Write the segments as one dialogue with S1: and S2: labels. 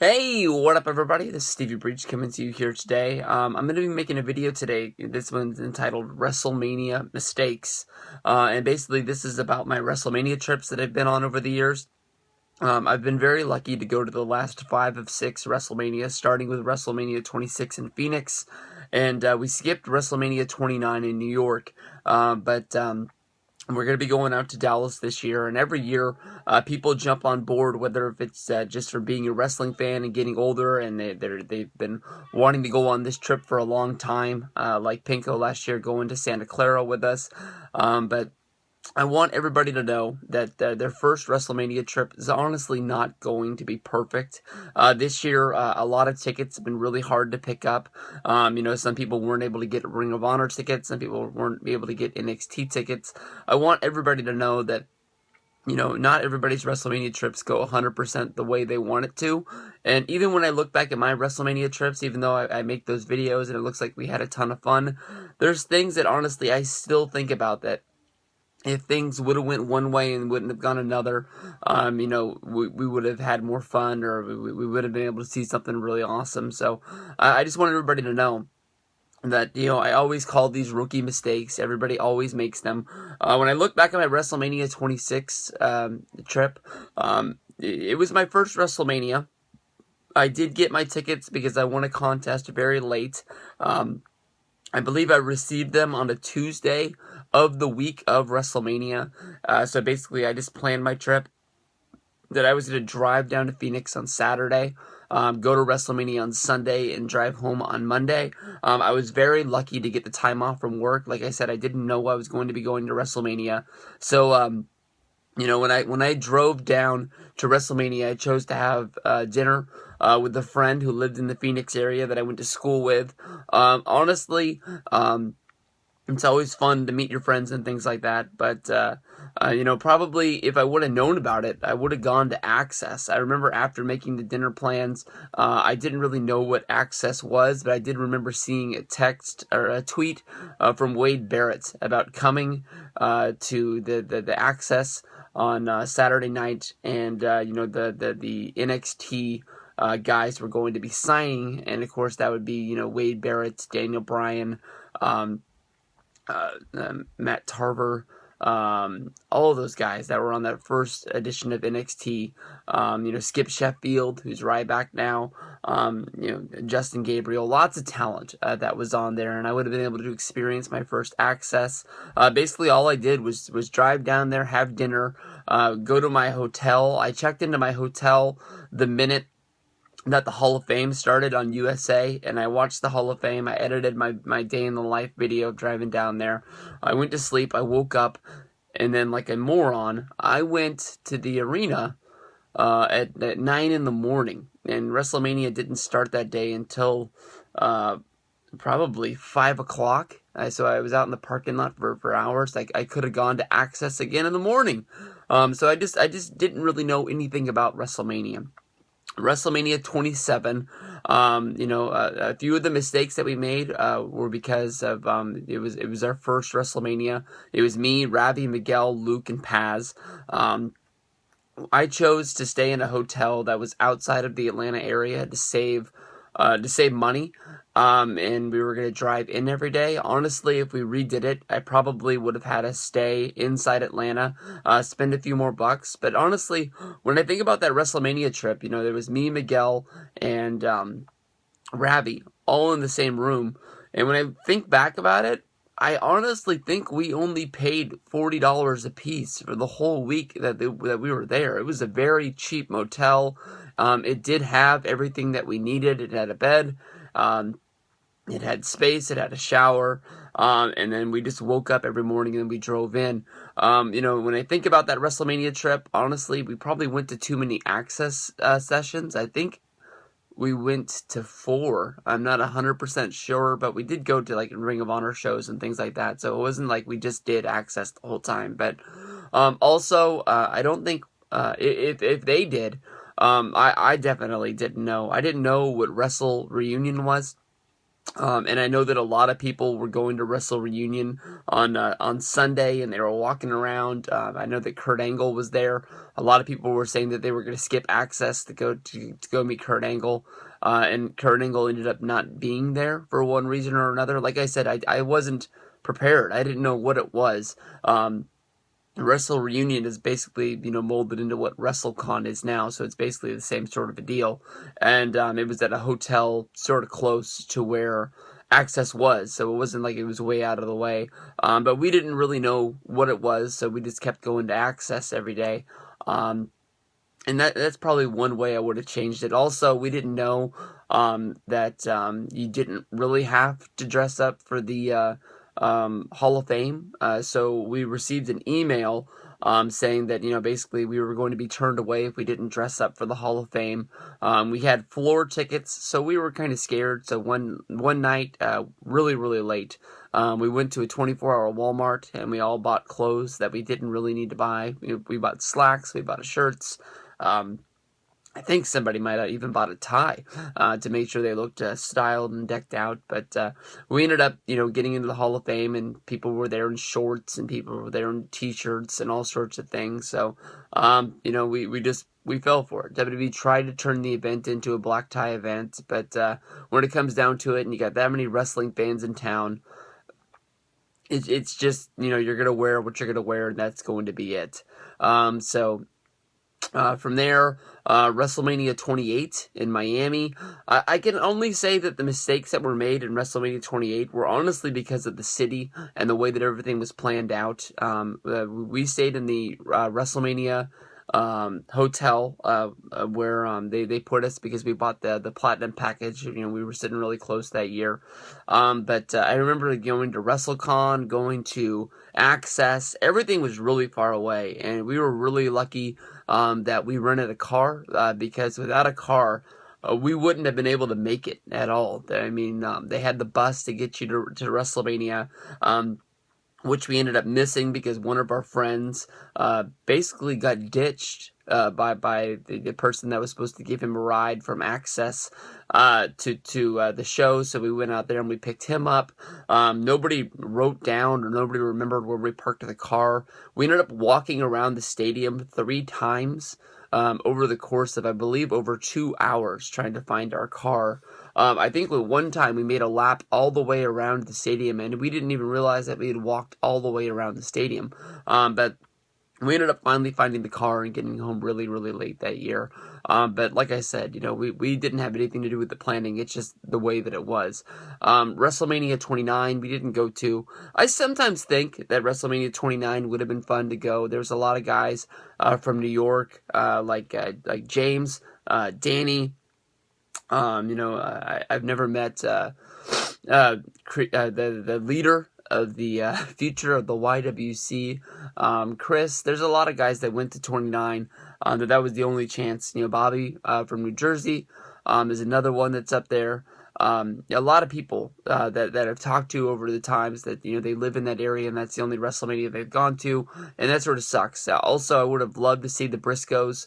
S1: Hey, what up everybody? This is Stevie Breach coming to you here today. I'm going to be making a video today. This one's entitled Wrestlemania Mistakes. And basically this is about my Wrestlemania trips that I've been on over the years. I've been very lucky to go to the last 5 of 6 WrestleMania, starting with WrestleMania 26 in Phoenix. And we skipped WrestleMania 29 in New York. We're going to be going out to Dallas this year, and every year people jump on board, whether if it's just for being a wrestling fan and getting older, and they've been wanting to go on this trip for a long time, like Pinko last year going to Santa Clara with us. But I want everybody to know that their first WrestleMania trip is honestly not going to be perfect. This year, a lot of tickets have been really hard to pick up. Some people weren't able to get Ring of Honor tickets. Some people weren't able to get NXT tickets. I want everybody to know that, not everybody's WrestleMania trips go 100% the way they want it to. And even when I look back at my WrestleMania trips, even though I make those videos and it looks like we had a ton of fun, there's things that honestly I still think about that if things would have went one way and wouldn't have gone another, we would have had more fun, or we would have been able to see something really awesome. So I just want everybody to know that, I always call these rookie mistakes. Everybody always makes them. When I look back at my WrestleMania 26 trip, it was my first WrestleMania. I did get my tickets because I won a contest very late. I believe I received them on a Tuesday of the week of WrestleMania. So basically, I just planned my trip that I was going to drive down to Phoenix on Saturday, go to WrestleMania on Sunday, and drive home on Monday. I was very lucky to get the time off from work. Like I said, I didn't know I was going to be going to WrestleMania. So, when I drove down to WrestleMania, I chose to have dinner with a friend who lived in the Phoenix area that I went to school with. Honestly, it's always fun to meet your friends and things like that, but probably if I would have known about it, I would have gone to Access. I remember after making the dinner plans, I didn't really know what Access was, but I did remember seeing a text or a tweet from Wade Barrett about coming to the Access on Saturday night, and the NXT guys were going to be signing, and of course that would be Wade Barrett, Daniel Bryan, Matt Tarver, all of those guys that were on that first edition of NXT, Skip Sheffield, who's Ryback now, Justin Gabriel, lots of talent that was on there, and I would have been able to experience my first Access. Basically all I did was drive down there, have dinner, go to my hotel. I checked into my hotel the minute that the Hall of Fame started on USA, and I watched the Hall of Fame. I edited my day in the life video of driving down there. I went to sleep, I woke up, and then like a moron, I went to the arena at 9 in the morning, and WrestleMania didn't start that day until probably 5 o'clock. So I was out in the parking lot for hours. Like I could have gone to Access again in the morning. So I just didn't really know anything about WrestleMania. WrestleMania 27, a few of the mistakes that we made were because of it was our first WrestleMania. It was me, Ravi, Miguel, Luke, and Paz. I chose to stay in a hotel that was outside of the Atlanta area to save money. And we were going to drive in every day. Honestly, if we redid it, I probably would have had us stay inside Atlanta, spend a few more bucks. But honestly, when I think about that WrestleMania trip, there was me, Miguel, and Ravi all in the same room. And when I think back about it, I honestly think we only paid $40 a piece for the whole week that we were there. It was a very cheap motel. It did have everything that we needed. It had a bed. It had space, it had a shower, and then we just woke up every morning and we drove in. When I think about that WrestleMania trip, honestly, we probably went to too many Access sessions. I think we went to 4. I'm not 100% sure, but we did go to like Ring of Honor shows and things like that, so it wasn't like we just did Access the whole time. But also, I don't think if they did, I definitely didn't know. I didn't know what Wrestle Reunion was. And I know that a lot of people were going to Wrestle Reunion on Sunday, and they were walking around. I know that Kurt Angle was there. A lot of people were saying that they were going to skip Access to go meet Kurt Angle, and Kurt Angle ended up not being there for one reason or another. Like I said, I wasn't prepared. I didn't know what it was. Wrestle Reunion is basically, molded into what WrestleCon is now, so it's basically the same sort of a deal. And it was at a hotel sort of close to where Access was, so it wasn't like it was way out of the way. But we didn't really know what it was, so we just kept going to Access every day. And that's probably one way I would have changed it. Also, we didn't know that you didn't really have to dress up for the Hall of Fame. So we received an email saying that, basically we were going to be turned away if we didn't dress up for the Hall of Fame. We had floor tickets, so we were kind of scared. So one night, really, really late, we went to a 24-hour Walmart, and we all bought clothes that we didn't really need to buy. We bought slacks, we bought shirts. I think somebody might have even bought a tie to make sure they looked styled and decked out. But we ended up, getting into the Hall of Fame, and people were there in shorts, and people were there in T-shirts and all sorts of things. So, we fell for it. WWE tried to turn the event into a black tie event, but when it comes down to it, and you got that many wrestling fans in town, it's just, you're going to wear what you're going to wear, and that's going to be it. From there, WrestleMania 28 in Miami. I can only say that the mistakes that were made in WrestleMania 28 were honestly because of the city and the way that everything was planned out. We stayed in the WrestleMania hotel where they put us because we bought the platinum package. We were sitting really close that year. But I remember going to WrestleCon, going to Access. Everything was really far away, and we were really lucky that we rented a car because without a car, we wouldn't have been able to make it at all. I mean, they had the bus to get you to WrestleMania, which we ended up missing because one of our friends basically got ditched by the person that was supposed to give him a ride from Access to the show. So we went out there and we picked him up. Nobody wrote down or nobody remembered where we parked the car. We ended up walking around the stadium 3 times over the course of, I believe, over 2 hours trying to find our car. I think with one time we made a lap all the way around the stadium, and we didn't even realize that we had walked all the way around the stadium. But we ended up finally finding the car and getting home really, really late that year. But like I said, we didn't have anything to do with the planning. It's just the way that it was. WrestleMania 29, we didn't go to. I sometimes think that WrestleMania 29 would have been fun to go. There's a lot of guys from New York, like James, Danny. I've never met the leader of the future of the YWC, Chris. There's a lot of guys that went to 29. That was the only chance. Bobby from New Jersey is another one that's up there. A lot of people that I've talked to over the times that they live in that area, and that's the only WrestleMania they've gone to, and that sort of sucks. Also, I would have loved to see the Briscoes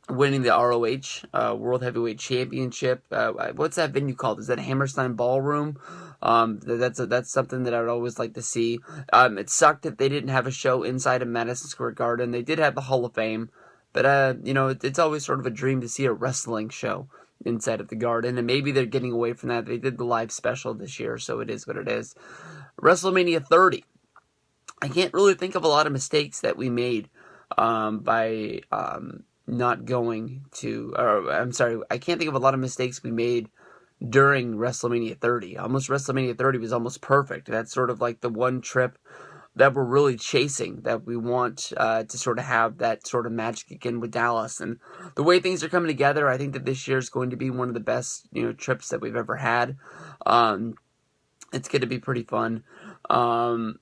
S1: winning the ROH World Heavyweight Championship. What's that venue called? Is that Hammerstein Ballroom? That's something that I would always like to see. It sucked that they didn't have a show inside of Madison Square Garden. They did have the Hall of Fame, but it's always sort of a dream to see a wrestling show inside of the Garden, and maybe they're getting away from that. They did the live special this year, so it is what it is. WrestleMania 30. I can't really think of a lot of mistakes that we made by not going to, I can't think of a lot of mistakes we made during WrestleMania 30. WrestleMania 30 was almost perfect. That's sort of like the one trip that we're really chasing, that we want to sort of have that sort of magic again with Dallas. And the way things are coming together, I think that this year is going to be one of the best, trips that we've ever had. It's going to be pretty fun. But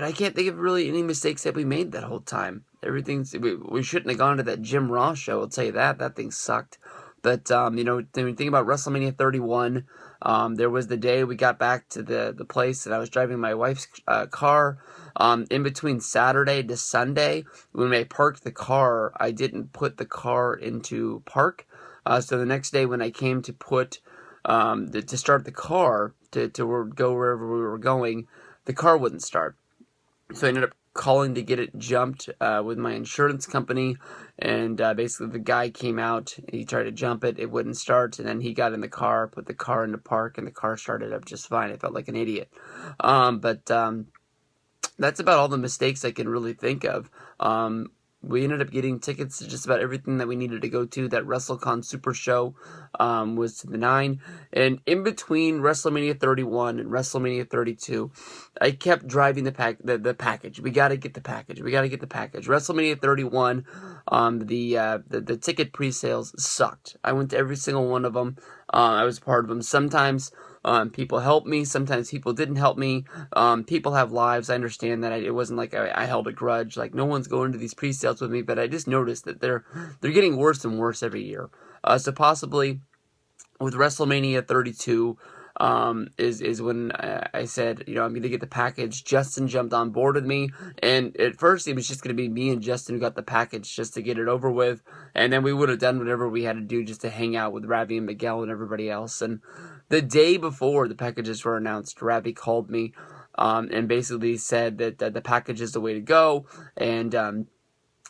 S1: I can't think of really any mistakes that we made that whole time. We shouldn't have gone to that Jim Ross show, I'll tell you that. That thing sucked. But, when you think about WrestleMania 31, there was the day we got back to the place, and I was driving my wife's car. In between Saturday to Sunday, when I parked the car, I didn't put the car into park. So the next day when I came to put to start the car to go wherever we were going. The car wouldn't start. So I ended up calling to get it jumped with my insurance company, and basically the guy came out, he tried to jump it, it wouldn't start, and then he got in the car, put the car into park, and the car started up just fine. I felt like an idiot. But that's about all the mistakes I can really think of. We ended up getting tickets to just about everything that we needed to go to. That WrestleCon Super Show was to the 9. And in between WrestleMania 31 and WrestleMania 32, I kept driving the package. We got to get the package. We got to get the package. WrestleMania 31, the ticket pre-sales sucked. I went to every single one of them. I was part of them. Sometimes people helped me. Sometimes people didn't help me. People have lives. I understand that. It wasn't like I held a grudge. Like, no one's going to these pre-sales with me, but I just noticed that they're getting worse and worse every year. So possibly with WrestleMania 32 is when I said, I'm going to get the package. Justin jumped on board with me, and at first it was just going to be me and Justin who got the package just to get it over with, and then we would have done whatever we had to do just to hang out with Ravi and Miguel and everybody else. And the day before the packages were announced, Ravi called me and basically said that the package is the way to go, and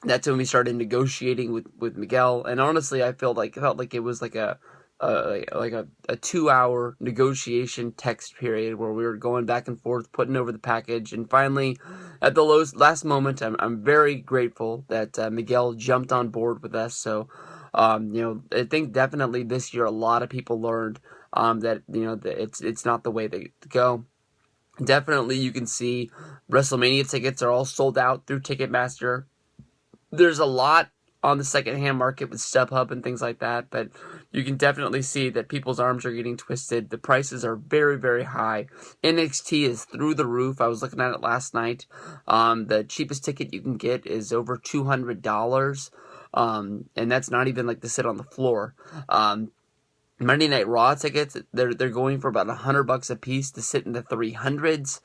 S1: that's when we started negotiating with Miguel. And honestly, I felt like it was like a 2-hour negotiation text period where we were going back and forth, putting over the package, and finally, at the last moment, I'm very grateful that Miguel jumped on board with us. So, I think definitely this year a lot of people learned that it's not the way to go. Definitely, you can see WrestleMania tickets are all sold out through Ticketmaster. There's a lot on the secondhand market with StubHub and things like that, but you can definitely see that people's arms are getting twisted. The prices are very, very high. NXT is through the roof. I was looking at it last night. The cheapest ticket you can get is over $200, and that's not even like to sit on the floor. Monday Night Raw tickets, they're going for about $100 a piece to sit in the 300s.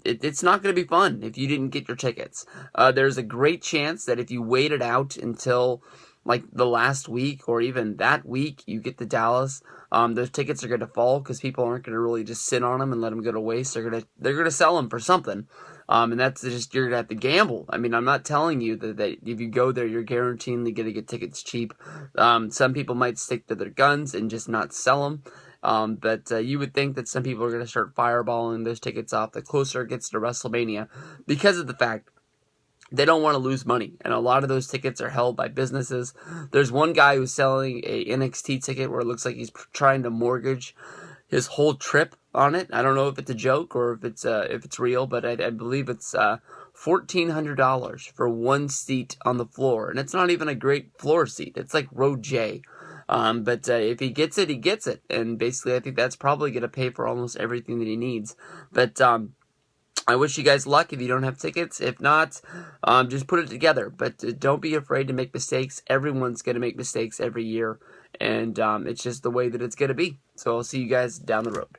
S1: It's not going to be fun if you didn't get your tickets. There's a great chance that if you waited out until like the last week or even that week, you get to Dallas, those tickets are going to fall because people aren't going to really just sit on them and let them go to waste. They're going to sell them for something. And that's just, you're going to have to gamble. I mean, I'm not telling you that if you go there, you're guaranteeing going to get tickets cheap. Some people might stick to their guns and just not sell them. But you would think that some people are going to start fireballing those tickets off the closer it gets to WrestleMania because of the fact they don't want to lose money. And a lot of those tickets are held by businesses. There's one guy who's selling a NXT ticket where it looks like he's trying to mortgage his whole trip on it. I don't know if it's a joke or if it's real, but I believe it's $1,400 for one seat on the floor. And it's not even a great floor seat. It's like row J. But if he gets it, he gets it. And basically, I think that's probably going to pay for almost everything that he needs. But I wish you guys luck if you don't have tickets. If not, just put it together. But don't be afraid to make mistakes. Everyone's going to make mistakes every year. And it's just the way that it's going to be. So I'll see you guys down the road.